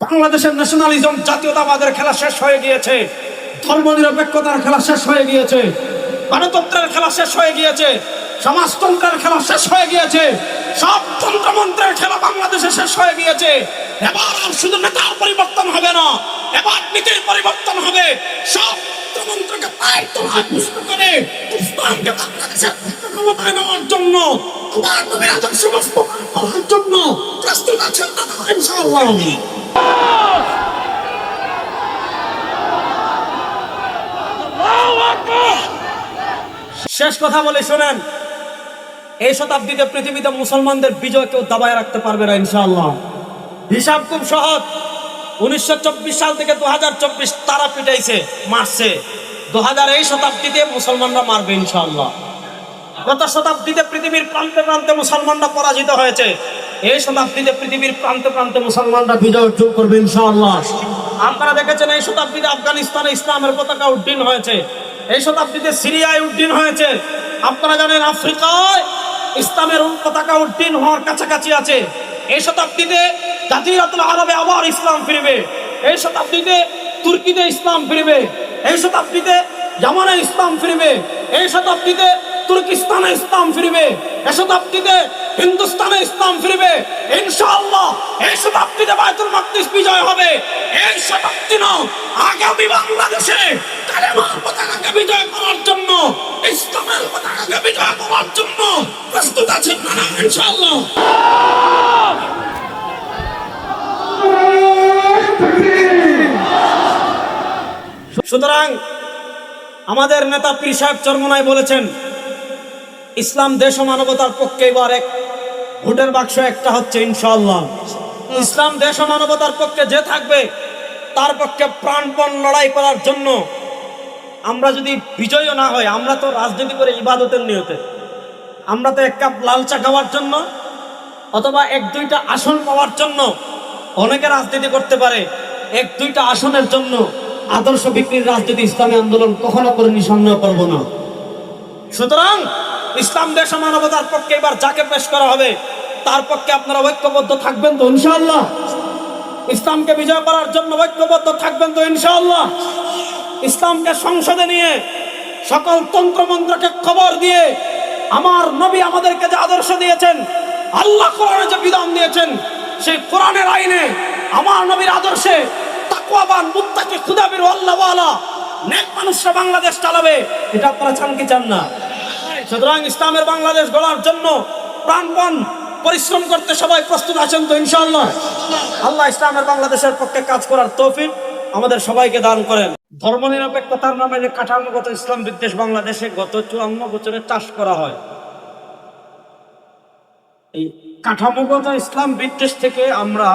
বাংলাদেশের ন্যাশনালিজম, জাতীয়তাবাদের খেলা শেষ হয়ে গিয়েছে, ধর্মনিরপেক্ষতার খেলা শেষ হয়ে গিয়েছে, গণতন্ত্রের খেলা শেষ হয়ে গিয়েছে, সমাজতন্ত্রের খেলা শেষ হয়ে গিয়েছে, সব তন্ত্রমন্ত্রের খেলা বাংলাদেশে শেষ হয়ে গিয়েছে। এবার শুধু নেতার পরিবর্তন হবে না, এবার নীতির পরিবর্তন হবে। সব তন্ত্রমন্ত্রকে পায়ের তলায় পুষ্ট করে ইসলামকে বাংলাদেশের ক্ষমতায় নেওয়ার জন্য, আল্লাহর নবীর আদর্শ বাস্তবায়ন করার জন্য প্রস্তুত আছেন ইনশাআল্লাহ। শেষ কথা বলে শোনেন, এই শতাব্দীতে পৃথিবীতে মুসলমানদের বিজয় কেউ দাবায় রাখতে পারবে না ইনশাআল্লাহ। হিসাব খুব সহজ। 1924 সাল থেকে 2024 তারা পিটাইছে, মারছে। 2000 এই শতাব্দীতে মুসলমানরা মারবে ইনশাআল্লাহ। গত শতাব্দীতে পৃথিবীর প্রান্তে প্রান্তে মুসলমানরা পরাজিত হয়েছে, এই শতাব্দীতে পৃথিবীর প্রান্তে প্রান্তে মুসলমানরা বিজয় অর্জন করবে ইনশাআল্লাহ। আপনারা দেখেছেন এই শতাব্দীতে আফগানিস্তানে ইসলামের পতাকা উড্ডীন হয়েছে, এই শতাব্দীতে সিরিয়ায় উড্ডীন হয়েছে। আপনারা জানেন আফ্রিকায় ইসলামের পতাকা উড্ডীন হওয়ার কাছাকাছি আছে। এই শতাব্দীতে জাজিরাতুল আরবে আবার ইসলাম ফিরবে, এই শতাব্দীতে তুর্কিতে ইসলাম ফিরবে, এই শতাব্দীতে ইয়ামানে ইসলাম ফিরবে, এই শতাব্দীতে তুর্কিস্তানে ইসলাম ফিরবে, এই শতাব্দীতে হিন্দুস্তানে ইসলাম ফিরবে ইনশাআল্লাহ। এই শতাব্দীতে বায়তুল মাকদিস বিজয় হবে। এই শতাব্দী না, আগামী বাংলাদেশে কালেমার পতাকাকে বিজয় করার জন্য, ইসলামের পতাকাকে বিজয় করার জন্য প্রস্তুত আছেন না ইনশাআল্লাহ। সুতরাং আমাদের নেতা পীর সাহেব চরমনাই বলেছেন, ইসলাম দেশ ও মানবতার পক্ষে এবার এক ভোটের বাক্স একটা হচ্ছে ইনশাআল্লাহ। ইসলাম দেশ ও মানবতার পক্ষে যে থাকবে তার পক্ষে প্রাণপণ লড়াই করার জন্য। আমরা যদি বিজয়ী না হয়, আমরা তো রাজনীতি করে ইবাদতের নিয়তে, আমরা তো এক কাপ লাল চা খাওয়ার জন্য অথবা এক দুইটা আসন পাওয়ার জন্য অনেকে রাজনীতি করতে পারে। এক দুইটা আসনের জন্য আদর্শ বিক্রির রাজনীতি ইসলামী আন্দোলন কখনো করেনি, সন্দেহ করবো না। সুতরাং ইসলাম দেশ ও মানবতার পক্ষে এবার যাকে পেশ করা হবে তার পক্ষে আপনারা ঐক্যবদ্ধ থাকবেন তো ইনশাআল্লাহ? ইসলামকে বিজয় করার জন্য ঐক্যবদ্ধ থাকবেন তো ইনশাআল্লাহ? ইসলামকে সংসদে নিয়ে সকল তন্ত্রমন্ত্রকে খবর দিয়ে, আমার নবী আমাদেরকে যে আদর্শ দিয়েছেন, আল্লাহ কোরআনে যে বিধান দিয়েছেন, সেই কোরআনের আইনে আমার নবীর আদর্শে তাকওয়াবান মুত্তাকি খুদাবির আল্লাহওয়ালা নেক মানুষরা বাংলাদেশ চালাবে। এটা আপনারা চান কি চান না? সুতরাং ইসলামের বাংলাদেশ গড়ার জন্য প্রাণপণ পরিশ্রম করতে সবাই প্রস্তুত আছেন তো ইনশাআল্লাহ? আল্লাহ ইসলামের বাংলাদেশের পক্ষে কাজ করার তৌফিক আমাদের সবাইকে দান করেন। ধর্মনিরপেক্ষতার নামে যে কাঠামোগত ইসলাম বিদ্বেষ বাংলাদেশে গত 54 বছরে চাষ করা হয়, এই কাঠামোগত ইসলাম বিদ্বেষ থেকে আমরা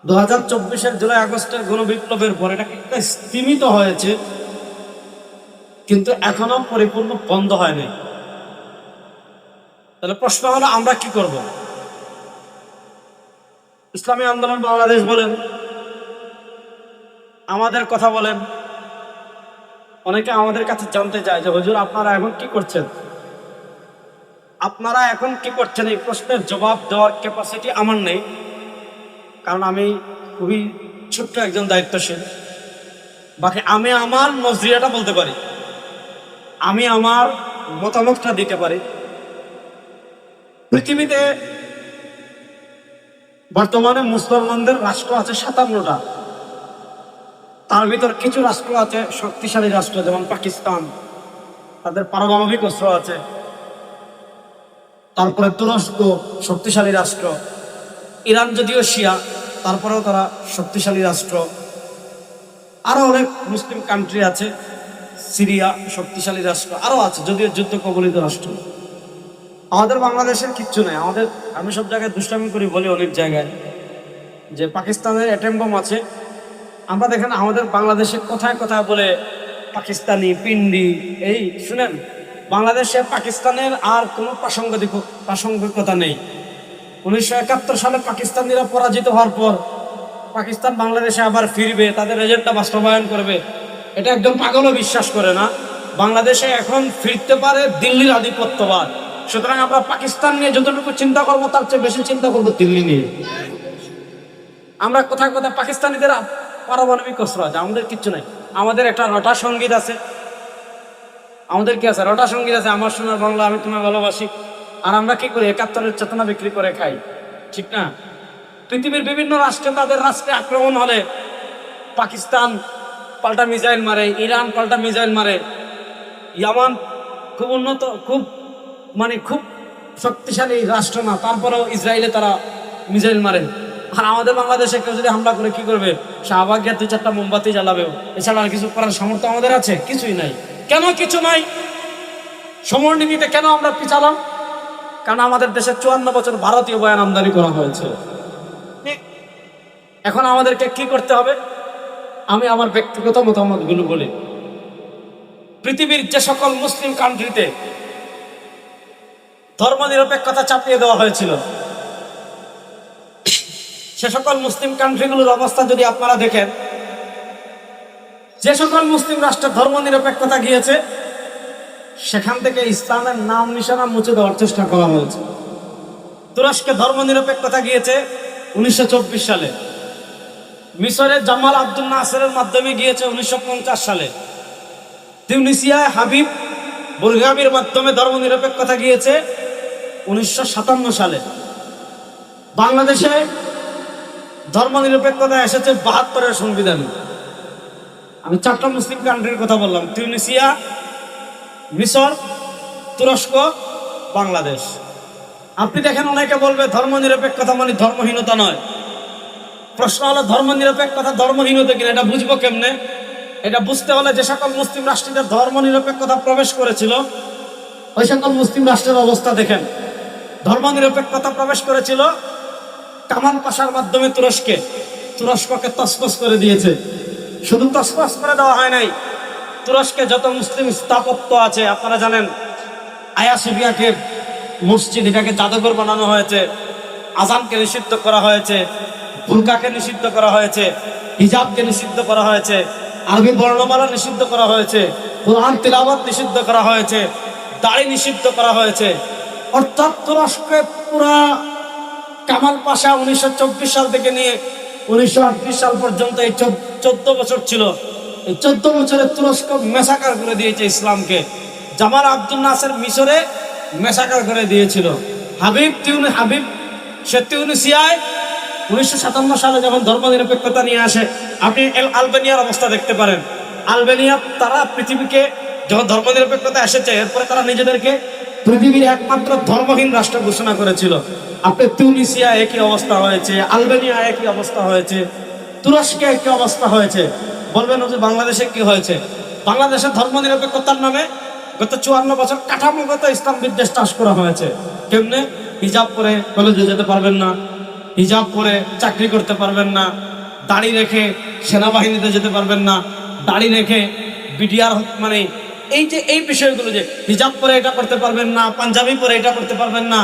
2024-এর জুলাই আগস্টের গণবিপ্লবের পর এটা একটা স্তীমিত হয়েছে, কিন্তু এখনো পরিপূর্ণ বন্ধ হয়নি। তাহলে প্রশ্ন হলো, আমরা কি করব? ইসলামী আন্দোলন বাংলাদেশ বলেন, আমাদের কথা বলেন, অনেকে আমাদের কাছে জানতে চায় যে হুজুর আপনারা এখন কি করছেন, আপনারা এখন কি করছেন? এই প্রশ্নের জবাব দেওয়ার ক্যাপাসিটি আমার নেই, কারণ আমি খুবই ছোট্ট একজন দায়িত্বশীল। বাকি আমি আমার নজরিয়াটা বলতে পারি, আমি আমার মতামতটা দিতে পারি। পৃথিবীতে বর্তমানে মুসলমানদের রাষ্ট্র আছে 57টা। তার ভিতর কিছু রাষ্ট্র আছে শক্তিশালী রাষ্ট্র, যেমন পাকিস্তান, তাদের পারমাণবিক অস্ত্র আছে। তারপরে তুরস্ক শক্তিশালী রাষ্ট্র, ইরান যদিও শিয়া তারপরেও তারা শক্তিশালী রাষ্ট্র। আরো অনেক মুসলিম কান্ট্রি আছে, সিরিয়া শক্তিশালী রাষ্ট্র, আরো আছে যদিও যুদ্ধ কবলিত রাষ্ট্র। আমাদের বাংলাদেশের কিচ্ছু নেই। আমি সব জায়গায় দুষ্টামি করি, বলি অনেক জায়গায় যে পাকিস্তানের অ্যাটম বোম আছে। আমরা দেখেন আমাদের বাংলাদেশে কোথায় কোথায় বলে পাকিস্তানি পিন্ডি। এই শুনেন, বাংলাদেশে পাকিস্তানের আর কোনো প্রাসঙ্গিকতা নেই। 1971 সালে পাকিস্তানিরা পরাজিত হওয়ার পর পাকিস্তান বাংলাদেশে আবার ফিরবে, তাদের এজেন্ডা বাস্তবায়ন করবে, এটা একদম পাগলও বিশ্বাস করে না। বাংলাদেশে এখন ফিরতে পারে দিল্লির আধিপত্যবাদ। সুতরাং আমরা পাকিস্তান নিয়ে যতটুকু চিন্তা করবো তার চেয়ে বেশি চিন্তা করবো দিল্লি নিয়ে। আমরা কোথায় কোথায় পাকিস্তানিদের পারমাণবিক অস্ত্র আছে, আমাদের কিচ্ছু নাই। আমাদের একটা রটা সঙ্গীত আছে, আমাদের কি আছে, রটা সঙ্গীত আছে, আমার সোনার বাংলা আমি তোমায় ভালোবাসি। আর আমরা কি করি, 71-এর চেতনা বিক্রি করে খাই, ঠিক না? পৃথিবীর বিভিন্ন রাষ্ট্রে তাদের রাষ্ট্রে আক্রমণ হলে পাকিস্তান পাল্টা মিসাইল মারে, ইরান পাল্টা মিসাইল মারে, ইয়ামান খুব উন্নত, খুব খুব শক্তিশালী রাষ্ট্র না, তারপরেও ইসরায়েলে তারা মিসাইল মারে। আর আমাদের বাংলাদেশে কেউ যদি হামলা করে কি করবে, শাহবাগ গিয়ে 2-4টা মোমবাতি জ্বালাবে, এছাড়া আর কিছু করার সামর্থ্য আমাদের আছে? কিছুই নাই। কেন কিছু নাই? সমরনীতিতে কেন আমরা পিছালাম? কারণ আমাদের দেশে 54 বছর ভারতীয় বয়ান আমদানি করা হয়েছে। এখন আমাদেরকে কি করতে হবে? আমি আমার ব্যক্তিগত মতামতগুলো বলি। পৃথিবীর যে সকল মুসলিম কান্ট্রিতে ধর্মনিরপেক্ষতা চাপিয়ে দেওয়া হয়েছিল, সে সকল মুসলিম কান্ট্রিগুলোর অবস্থা যদি আপনারা দেখেন, যে সকল মুসলিম রাষ্ট্রে ধর্মনিরপেক্ষতা গিয়েছে সেখান থেকে ইসলামের নাম নিশানা মুছে দেওয়ার চেষ্টা করা হয়েছে। তুরস্কে ধর্মনিরপেক্ষতা গিয়েছে 1924 সালে, মিশরে জামাল আব্দুল নাসেরের মাধ্যমে গিয়েছে 1950 সালে, তিউনিসিয়ায় হাবিব বুরগামির মাধ্যমে ধর্মনিরপেক্ষতা গিয়েছে 1957 সালে। বাংলাদেশে ধর্মনিরপেক্ষতা এসেছে 72-এর সংবিধানে। আমি 4টা মুসলিম কান্ট্রির কথা বললাম, তিউনিসিয়া, মিশর, তুরস্ক, বাংলাদেশ। আপনি দেখেন অনেকে বলবে ধর্মনিরপেক্ষতা মানে ধর্মহীনতা নয়। প্রশ্ন হলো ধর্মনিরপেক্ষতা ধর্মহীনতা কিনা, এটা বুঝবো কেমনে? এটা বুঝতে হলে যে সকল মুসলিম রাষ্ট্রে ধর্মনিরপেক্ষতা প্রবেশ করেছিল ওই সকল মুসলিম রাষ্ট্রের অবস্থা দেখেন। ধর্মনিরপেক্ষতা প্রবেশ করেছিল কামাল পাশার মাধ্যমে তুরস্ককে তছনছ করে দিয়েছে। শুধু তছনছ করে দেওয়া হয় নাই, তুরস্কে যত মুসলিম স্থাপত্য আছে আপনারা জানেন, আয়া সোফিয়াকে মসজিদ, এটাকে জাদুঘর বানানো হয়েছে, আজানকে নিষিদ্ধ করা হয়েছে, বুরকাকে নিষিদ্ধ করা হয়েছে, হিজাবকে নিষিদ্ধ করা হয়েছে, আরবি বর্ণমালা নিষিদ্ধ করা হয়েছে, কোরআন তিলাওয়াত নিষিদ্ধ করা হয়েছে, দাড়ি নিষিদ্ধ করা হয়েছে। অর্থাৎ তুরস্কে পুরা কামাল পাশা 1924 সাল থেকে নিয়ে 1938 সাল পর্যন্ত এই 14 বছর ছিল। এই 14 বছরে তুরস্ক মেসাকার করে দিয়েছে ইসলামকে। জামাল আব্দুল নাসের মিশরে মেসাকার করে দিয়েছিল। হাবিব সে তিউনিসিয়ায় 1957 সালে যখন ধর্মনিরপেক্ষতা নিয়ে আসে, আপনি আলবেনিয়ার অবস্থা দেখতে পারেন। আলবেনিয়া তারা পৃথিবীকে যখন ধর্মনিরপেক্ষতা এসেছে, এরপরে তারা নিজেদেরকে পৃথিবীর একমাত্র ধর্মহীন রাষ্ট্র ঘোষণা করেছিল। আপনি তিউনিসিয়া একই অবস্থা হয়েছে, আলবেনিয়া একই অবস্থা হয়েছে, তুরস্কে একই অবস্থা হয়েছে। বলবেন যে বাংলাদেশে কি হয়েছে? বাংলাদেশের ধর্মনিরপেক্ষতার নামে গত 54 বছর কাঠামোগত ইসলাম বিদ্বেষ চাষ করা হয়েছে। কেমনে? হিজাব পরে কলেজে যেতে পারবেন না, হিজাব পরে চাকরি করতে পারবেন না, দাড়ি রেখে সেনাবাহিনীতে যেতে পারবেন না, দাড়ি রেখে বিডিআর এই বিষয়গুলো, যে হিজাব পরে এটা করতে পারবেন না, পাঞ্জাবি পরে এটা করতে পারবেন না,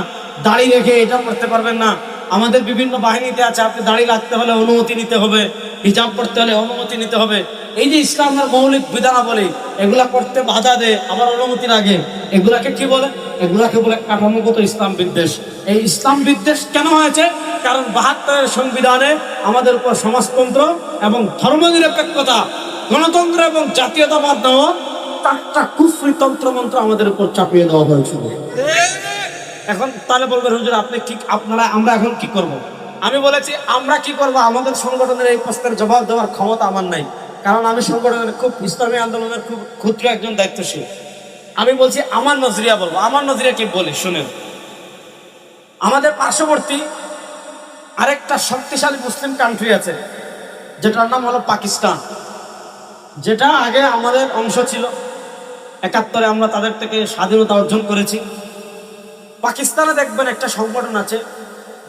দাড়ি রেখে এটা করতে পারবেন না। আমাদের বিভিন্ন বাহিনীতে আছে, আপনি দাড়ি রাখতে হলে অনুমতি নিতে হবে, হিজাব করতে হলে অনুমতি নিতে হবে। এই যে ইসলামের মৌলিক বিধানাবলী, এগুলা করতে বাধা দেয়, আবার অনুমতি লাগে, এগুলাকে কি বলে? এগুলাকে বলে কাঠামোগত ইসলাম বিদ্বেষ। এই ইসলাম বিদ্বেষ কেন হয়েছে? কারণ 72-এর সংবিধানে আমাদের উপর সমাজতন্ত্র এবং ধর্মনিরপেক্ষতা, গণতন্ত্র এবং জাতীয়তাবাদ নামক 4টা কুফরি তন্ত্রমন্ত্র আমাদের উপর চাপিয়ে দেওয়া হয়েছিল। এখন তাহলে বলবেন হুজুর আপনি কি, আমরা এখন কি করব? আমি বলেছি আমরা কি করব, আমাদের সংগঠনের এই প্রশ্নের জবাব দেওয়ার ক্ষমতা আমার নাই, কারণ আমি সংগঠনের খুব ইসলামী আন্দোলনের খুব ক্ষুদ্র একজন দায়িত্বশীল। আমি বলছি আমার নজরিয়া বলবো। আমার নজরিয়া কি বলি শুনেন। আমাদের পার্শ্ববর্তী আরেকটা শক্তিশালী মুসলিম কান্ট্রি আছে, যেটার নাম হলো পাকিস্তান, যেটা আগে আমাদের অংশ ছিল। 71-এ আমরা তাদের থেকে স্বাধীনতা অর্জন করেছি। পাকিস্তানে দেখবেন একটা সংগঠন আছে,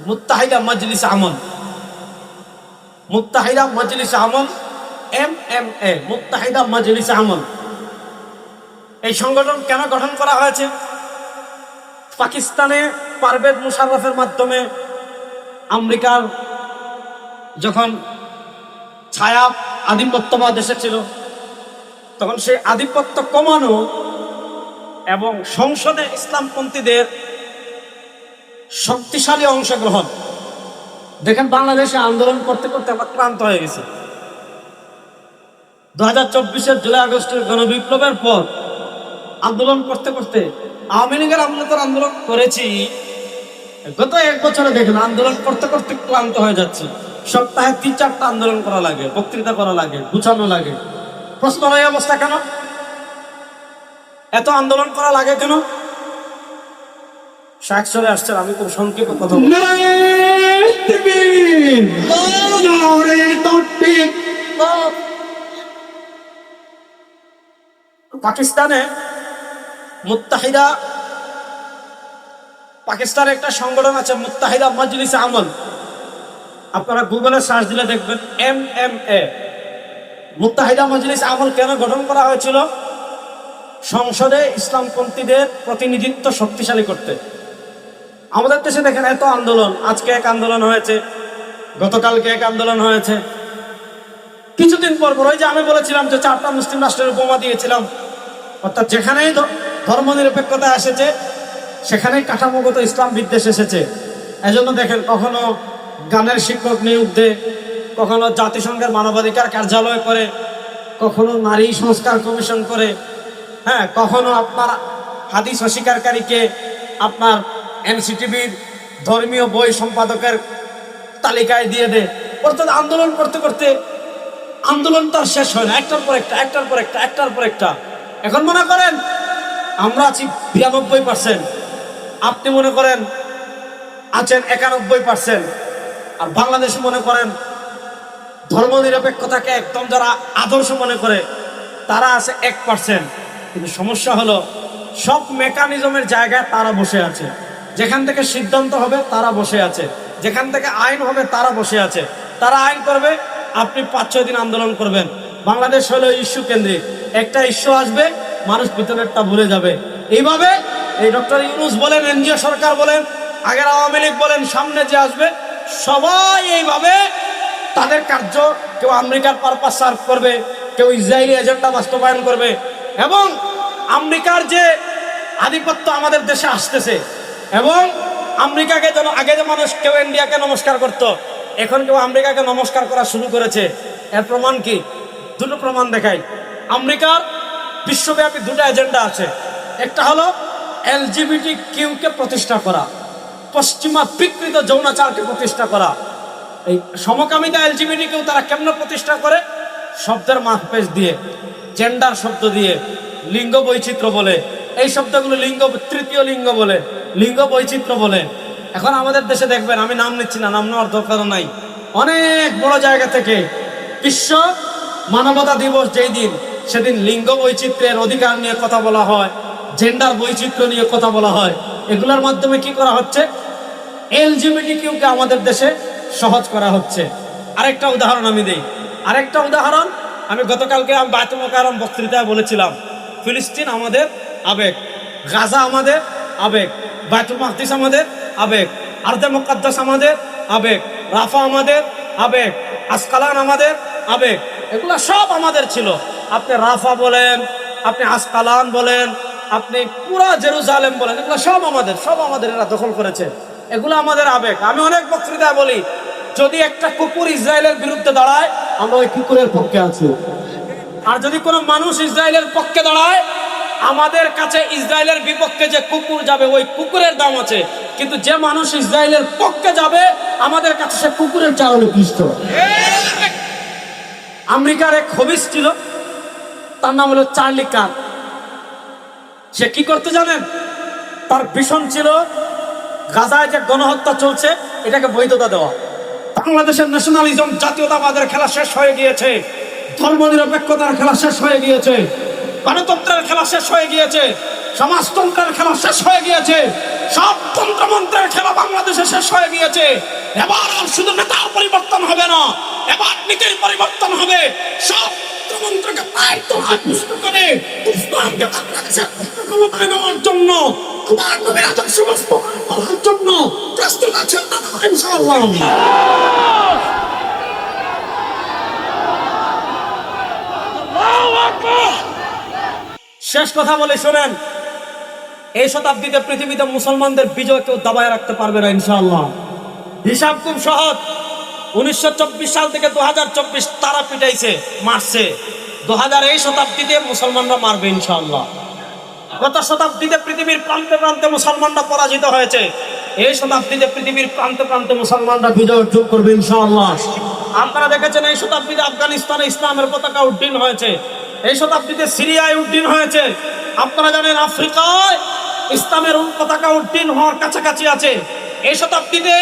মুত্তাহিদা মজলিস আমল। মুত্তাহিদা মজলিস আমল, MMA, মুত্তাহিদা মজলিস আমল। এই সংগঠন কেন গঠন করা হয়েছে? পাকিস্তানে পারভেজ মুশাররফের মাধ্যমে আমেরিকার যখন ছায়া আধিপত্যবাদ এসেছিল, তখন সেই আধিপত্য কমানো এবং সংসদে ইসলামপন্থীদের শক্তিশালী অংশগ্রহণ, দেখেন বাংলাদেশে আন্দোলন করতে করতে আমরা ক্লান্ত হয়ে গেছি। 2024-এর জুলাই আগস্টের গণবিপ্লবের পর আন্দোলন করতে করতে আওয়ামী লীগের আমরা তো আন্দোলন করেছি, গত 1 বছরে দেখেন আন্দোলন করতে করতে ক্লান্ত হয়ে যাচ্ছি। সপ্তাহে 3-4টা আন্দোলন করা লাগে, বক্তৃতা করা লাগে, গুছানো লাগে। প্রশ্ন এই অবস্থা কেন? এত আন্দোলন করা লাগে কেন? শাক চলে আসছেন, আমি খুব সংক্ষেপে কথা বলবো। পাকিস্তানে পাকিস্তানের একটা সংগঠন আছে মুত্তাহিদা মজলিস আমল। আপনারা গুগলে সার্চ দিলে দেখবেন MMA। মুত্তাহিদা মজলিস আমল কেন গঠন করা হয়েছিল? সংসদে ইসলামপন্থীদের প্রতিনিধিত্ব শক্তিশালী করতে। আমাদের দেশে দেখেন এত আন্দোলন, আজকে এক আন্দোলন হয়েছে, গতকালকে এক আন্দোলন হয়েছে, কিছুদিন পর পর ওই যে আমি বলেছিলাম যে 4টা মুসলিম রাষ্ট্রের উপমা দিয়েছিলাম, অর্থাৎ যেখানেই ধর্মনিরপেক্ষতা এসেছে সেখানেই কাঠামোগত ইসলাম বিদ্বেষ এসেছে। এজন্য দেখেন কখনো গানের শিক্ষক নিয়োগ দেয়, কখনো জাতিসংঘের মানবাধিকার কার্যালয় করে, কখনো নারী সংস্কার কমিশন করে, হ্যাঁ, কখনো আপনার হাদিস অস্বীকারীকে আপনার NCTVর ধর্মীয় বই সম্পাদকের তালিকায় দিয়ে দেয়। অর্থাৎ আন্দোলন করতে করতে আন্দোলন তার শেষ হয় না, একটার পর একটা। এখন মনে করেন আমরা আছি 92%, আপনি মনে করেন আছেন 91%, আর বাংলাদেশে মনে করেন ধর্মনিরপেক্ষতাকে একদম যারা আদর্শ মনে করে তারা আছে 1%। কিন্তু সমস্যা হলো সব মেকানিজমের জায়গায় তারা বসে আছে, যেখান থেকে সিদ্ধান্ত হবে তারা বসে আছে, যেখান থেকে আইন হবে তারা বসে আছে। তারা আইন করবে, আপনি 5-6 দিন আন্দোলন করবেন। বাংলাদেশ হলো ইস্যু কেন্দ্রিক, একটা ইস্যু আসবে মানুষ ভিতরেরটা ভুলে যাবে। এইভাবে এই ডক্টর ইউনূস বলেন, এনজিও সরকার বলেন, আগের আওয়ামী লীগ বলেন, সামনে যে আসবে সবাই এইভাবে তাদের কার্য, কেউ আমেরিকার পারপাস সার্ভ করবে, কেউ ইসরায়েলি এজেন্ডা বাস্তবায়ন করবে। এবং আমেরিকার যে আধিপত্য আমাদের দেশে আসতেছে, এবং আমেরিকাকে যেন আগে যে মানুষ কেউ ইন্ডিয়াকে নমস্কার করত, এখন কেউ আমেরিকাকে নমস্কার করা শুরু করেছে। এর প্রমাণ কি? 2টো প্রমাণ দেখাই। আমেরিকার বিশ্বব্যাপী 2টা এজেন্ডা আছে। একটা হলো LGBTQ কে প্রতিষ্ঠা করা, পশ্চিমা বিকৃত যৌনাচারকে প্রতিষ্ঠা করা। এই সমকামিতা LGBTQ তারা কেমন প্রতিষ্ঠা করে? শব্দের মাহফেজ দিয়ে, জেন্ডার শব্দ দিয়ে, লিঙ্গ বৈচিত্র্য বলে, এই শব্দগুলো তৃতীয় লিঙ্গ বলে, লিঙ্গ বৈচিত্র্য বলে। এখন আমাদের দেশে দেখবেন, আমি নাম নিচ্ছি না, নাম নেওয়ার দরকার নাই, অনেক বড় জায়গা থেকে বিশ্ব মানবতা দিবস যেই দিন, সেদিন লিঙ্গ বৈচিত্র্যের অধিকার নিয়ে কথা বলা হয়, জেন্ডার বৈচিত্র্য নিয়ে কথা বলা হয়। এগুলোর মাধ্যমে কি করা হচ্ছে? LGBTQ কে আমাদের দেশে সহজ করা হচ্ছে। আরেকটা উদাহরণ আমি দেই, আমি গতকালকে বায়তুল মোকাররম বক্তৃতায় বলেছিলাম, ফিলিস্তিন আমাদের আবেগ, গাজা আমাদের আবেগ, বায়তুল মাকদিস আমাদের আবেগ, আরদে মুকাদ্দাস আমাদের আবেগ, রাফা আমাদের আবেগ, আসকালান আমাদের আবেগ। এগুলো সব আমাদের ছিল। আপনি রাফা বলেন, আপনি আসকালান বলেন, আপনি পুরা জেরুজালেম বলেন, এগুলো সব আমাদের এরা দখল করেছে। এগুলো আমাদের আবেগ। আমি অনেক বক্তৃতায় বলি, যদি একটা কুকুর ইসরায়েলের বিরুদ্ধে দাঁড়ায়, আমরা ওই কুকুরের পক্ষে আছি। আর যদি কোনো মানুষ ইসরায়েলের পক্ষে দাঁড়ায়, আমাদের কাছে ইসরায়েলের বিপক্ষে যে কুকুর যাবে ওই কুকুরের দাম আছে। কিন্তু যে মানুষ ইসরায়েলের পক্ষে যাবে, আমাদের কাছে সে কুকুরের চাল নিকৃষ্ট। আমেরিকার এক হবিস ছিল, তার নাম হলো চার্লি কার্ক। সে কি করতে জানেন? তার ভীষণ ছিল গাজায় যে গণহত্যা চলছে এটাকে বৈধতা দেওয়া। বাংলাদেশের ন্যাশনালিজম, জাতীয়তাবাদের খেলা শেষ হয়ে গিয়েছে, ধর্মনিরপেক্ষতার খেলা শেষ হয়ে গিয়েছে, গণতন্ত্রের খেলা শেষ হয়ে গিয়েছে, সমাজতন্ত্রের খেলা শেষ হয়ে গিয়েছে, সব তন্ত্রমন্ত্রের খেলা বাংলাদেশে শেষ হয়ে গিয়েছে। এবার আর শুধু নেতার পরিবর্তন হবে না, এবার নীতির পরিবর্তন হবে। সব তন্ত্রমন্ত্রকে পায় তো আত্মস্থ করে ইসলামকে বাংলাদেশের ক্ষমতায় নেওয়ার জন্য, আমার নবীর আদর্শ বাস্তবায়ন করার জন্য প্রস্তুত আছেন ইনশাআল্লাহ। শেষ কথা বলে শোনেন, এই শতাব্দীতে পৃথিবীতে মুসলমানদের বিজয় কেউ দাবায় রাখতে পারবে না ইনশাআল্লাহ। হিসাব খুব সহজ। 1924 সাল থেকে 2024 তারা পিটাইছে, মারছে। 2000 এই শতাব্দীতে মুসলমানরা মারবে ইনশাআল্লাহ। গত শতাব্দীতে পৃথিবীর প্রান্তে প্রান্তে মুসলমানরা পরাজিত হয়েছে, এই শতাব্দীতে পৃথিবীর প্রান্তে প্রান্তে মুসলমানরা বিজয় অর্জন করবে ইনশাআল্লাহ। আপনারা দেখেছেন এই শতাব্দীতে আফগানিস্তানে ইসলামের পতাকা উড্ডীন হয়েছে, এই শতাব্দীতে সিরিয়ায় উড্ডীন হয়েছে। আপনারা জানেন আফ্রিকায় ইসলামের পতাকা উড্ডীন হওয়ার কাছাকাছি আছে। এই শতাব্দীতে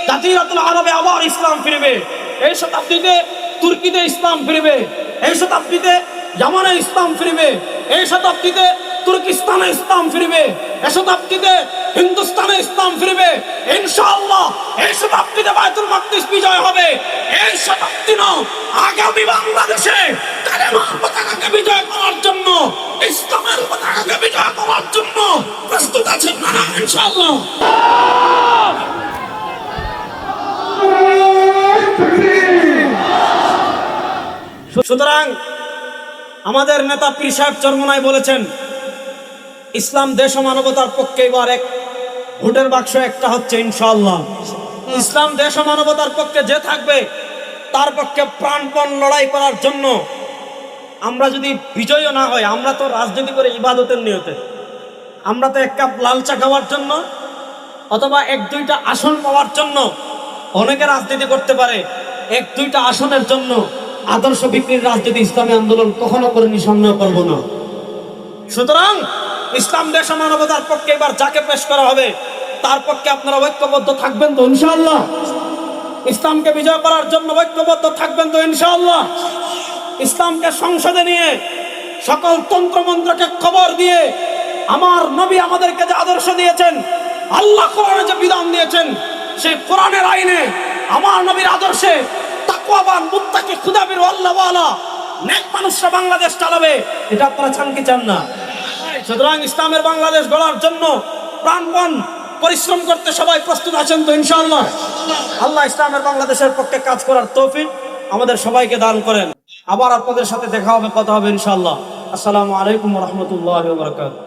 জাজিরাতুল আরবে আবার ইসলাম ফিরবে, এই শতাব্দীতে তুর্কিতে ইসলাম ফিরবে, এই শতাব্দীতে ইয়ামানে ইসলাম ফিরবে, এই শতাব্দীতে তুর্কিস্তানে ইসলাম ফিরবে, এই শতাব্দীতে হিন্দুস্তানে ইসলাম ফিরবে ইনশাআল্লাহ। এই শতাব্দীতে বায়তুল মাকদিস বিজয় হবে। এই শতাব্দী নয়, আগামী বাংলাদেশে কালেমার পতাকাকে বিজয় করার জন্য, ইসলামের পতাকাকে বিজয় করার জন্য প্রস্তুত আছেন না ইনশাআল্লাহ? সুতরাং আমাদের নেতা পীর সাহেব চরমোনাই বলেছেন, ইসলাম দেশ ও মানবতার পক্ষে এবার এক ভোটের বাক্স একটা হচ্ছে ইনশাআল্লাহ। ইসলাম দেশ ও মানবতার পক্ষে যে থাকবে তার পক্ষে প্রাণপণ লড়াই করার জন্য আমরা যদি বিজয়ী না হয়, আমরা তো রাজনীতি করে ইবাদতের নিয়তে, আমরা তো এক কাপ লাল চা খাওয়ার জন্য অথবা এক দুইটা আসন পাওয়ার জন্য অনেকে রাজনীতি করতে পারে, এক দুইটা আসনের জন্য আদর্শ বিক্রির রাজনীতি ইসলামী আন্দোলন কখনো করেনি, সন্দেহ করবো না। সুতরাং ইসলাম দেশ ও মানবতার পক্ষে এবার যাকে পেশ করা হবে তার পক্ষে আপনারা ঐক্যবদ্ধ থাকবেন তো ইনশাআল্লাহ? ইসলামকে বিজয় করার জন্য ঐক্যবদ্ধ থাকবেন তো ইনশাআল্লাহ? ইসলামকে সংসদে নিয়ে সকল তন্ত্রমন্ত্রকে খবর দিয়ে আমার নবী আমাদেরকে যে আদর্শ দিয়েছেন, আল্লাহ কোরআনে যে বিধান দিয়েছেন, সেই কোরআনের আইনে আমার নবীর আদর্শে তাকওয়াবান মুত্তাকি খুদাবির আল্লাহওয়ালা নেক মানুষরা বাংলাদেশ চালাবে, এটা আপনারা চান কি চান না? সুতরাং ইসলামের বাংলাদেশ গড়ার জন্য প্রাণপণ পরিশ্রম করতে সবাই প্রস্তুত আছেন তো ইনশাআল্লাহ? আল্লাহ ইসলামের বাংলাদেশের পক্ষে কাজ করার তৌফিক আমাদের সবাইকে দান করেন। আবার আপনাদের সাথে দেখা হবে, কথা হবে ইনশাআল্লাহ। আসসালামু আলাইকুম ওয়া রাহমাতুল্লাহি ওয়া বারাকাতুহু।